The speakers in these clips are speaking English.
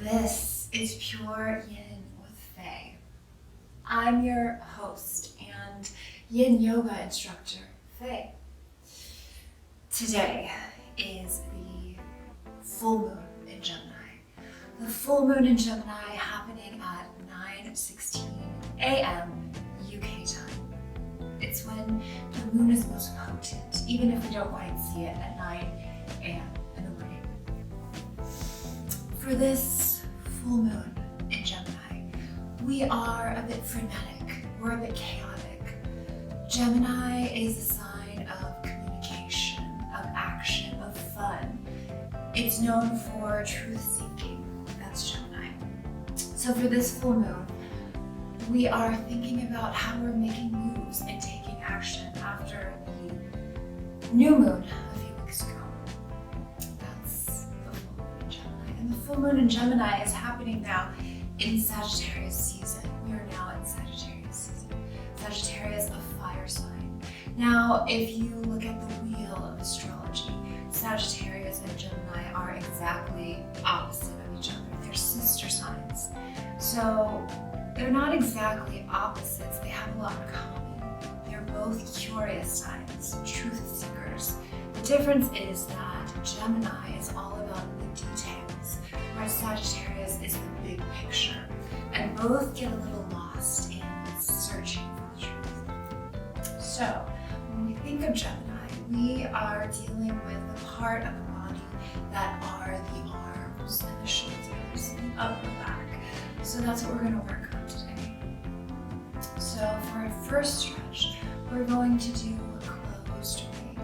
This is Pure Yin with Faye. I'm your host and Yin yoga instructor, Faye. Today is the full moon in Gemini. The full moon in Gemini happening at 9:16 a.m. UK time. It's when the moon is most potent, even if we don't quite see it at 9 a.m. in the morning. For this full moon in Gemini, we are a bit frenetic, we're a bit chaotic. Gemini is a sign of communication, of action, of fun. It's known for truth seeking. That's Gemini. So for this full moon, we are thinking about how we're making moves and taking action after the new moon a few weeks ago. That's the full moon in Gemini. And the full moon in Gemini is happening now in Sagittarius season. We are now in Sagittarius season. Sagittarius, a fire sign. Now, if you look at the wheel of astrology, Sagittarius and Gemini are exactly opposite of each other. They're sister signs. So they're not exactly opposites. They have a lot in common. They're both curious signs, truth seekers. The difference is that Gemini is all about the details, whereas Sagittarius is the big picture. And both get a little lost in searching for the truth. So when we think of Gemini, we are dealing with the part of the body that are the arms and the shoulders and the upper back. So that's what we're going to work on today. So for our first stretch, we're going to do a closed wing.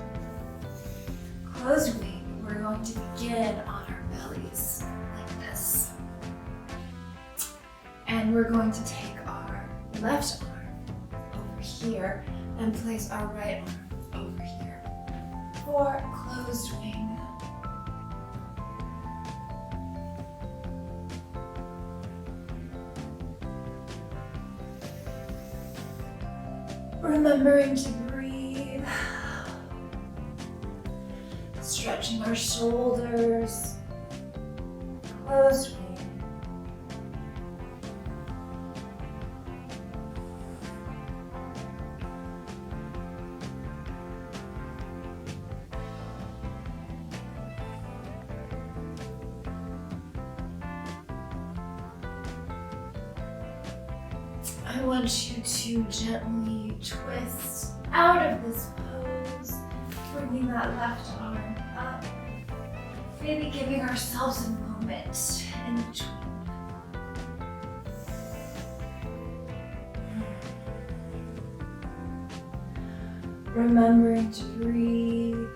Closed wing, we're going to begin on our bellies like this. And we're going to take our left arm over here and place our right arm over here for closed wing. Remembering to breathe, stretching our shoulders, closed wing. I want you to gently twist out of this pose, bringing that left arm up, maybe giving ourselves a moment in between. Remembering to breathe.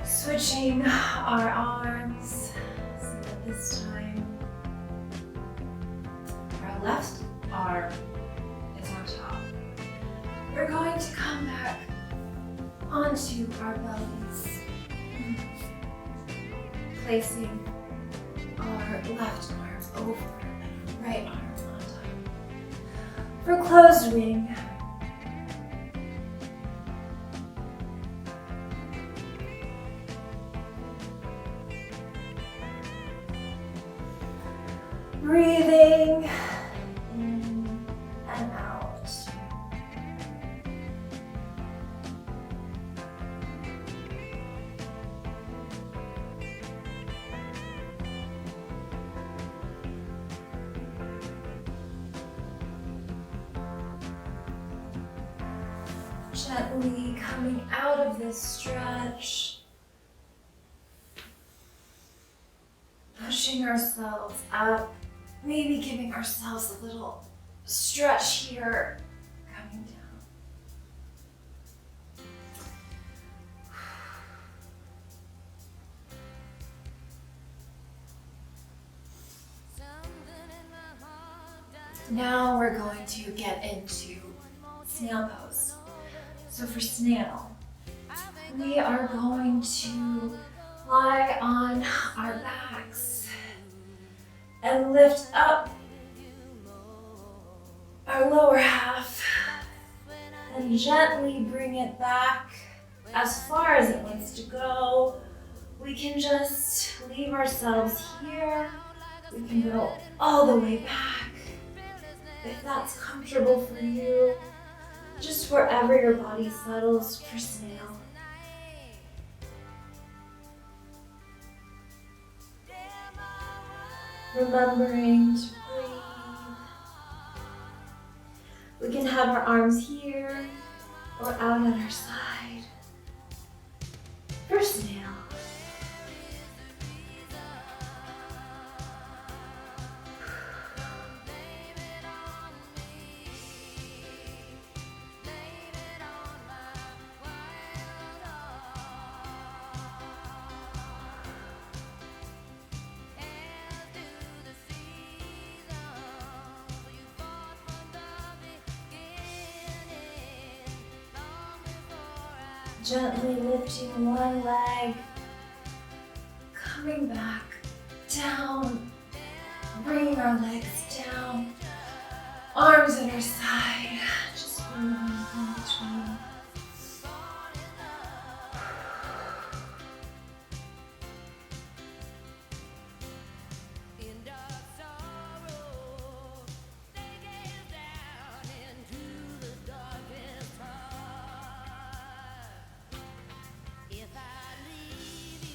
Switching our arms so that this time our left arm is on top. We're going to come back onto our bellies, placing our left arm over right arm on top. For closed wing, breathing in and out. Gently coming out of this stretch, pushing ourselves up. Maybe giving ourselves a little stretch here, coming down. Now we're going to get into snail pose. So for snail, we are going to lie on our backs and lift up our lower half and gently bring it back as far as it wants to go. We can just leave ourselves here. We can go all the way back if that's comfortable for you. Just wherever your body settles for snail. Remembering to breathe. We can have our arms here or out at our side for snail. Gently lifting one leg, coming back down, bringing our legs down, arms at our side, just moving in between.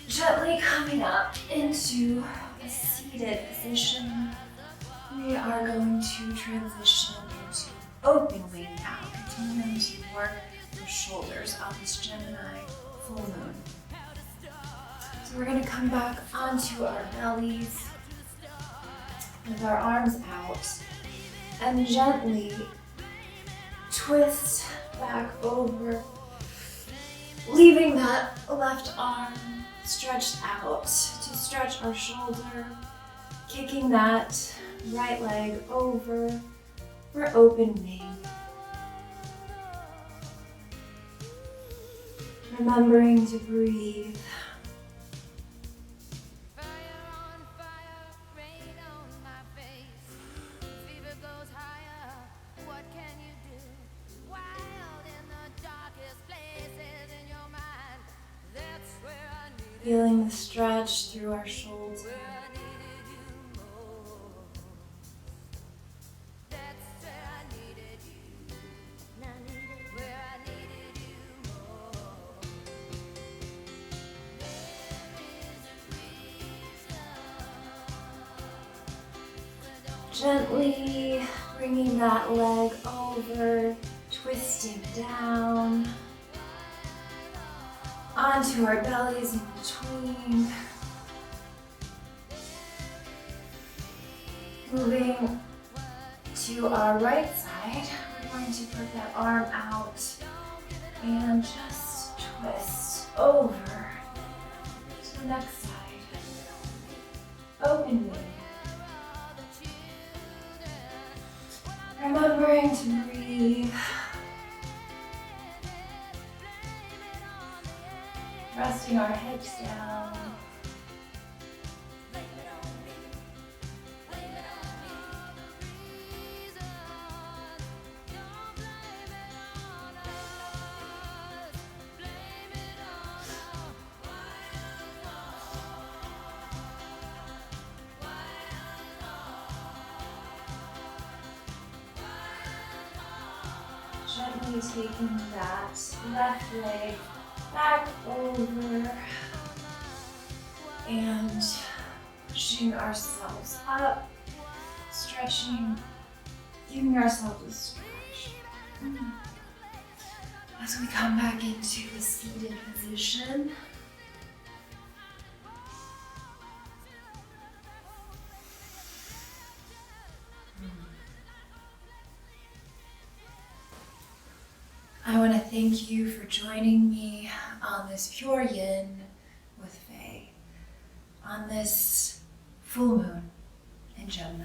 Gently coming up into a seated position, we are going to transition into open wing now, continuing to work the shoulders on this Gemini full moon. So we're going to come back onto our bellies with our arms out and gently twist back over, leaving that left arm stretched out to stretch our shoulder, kicking that right leg over for open wing. Remembering to breathe. Feeling the stretch through our shoulders. Gently bringing that leg over, twisting down onto our bellies in between. Moving to our right side, we're going to put that arm out and just twist over to the next side. Open wing. Remembering to breathe. Resting our hips down. Gently taking that left leg back over and pushing ourselves up, stretching, giving ourselves a stretch. As we come back into a seated position. I want to thank you for joining me on this pure yin with Faye, on this full moon in Gemini.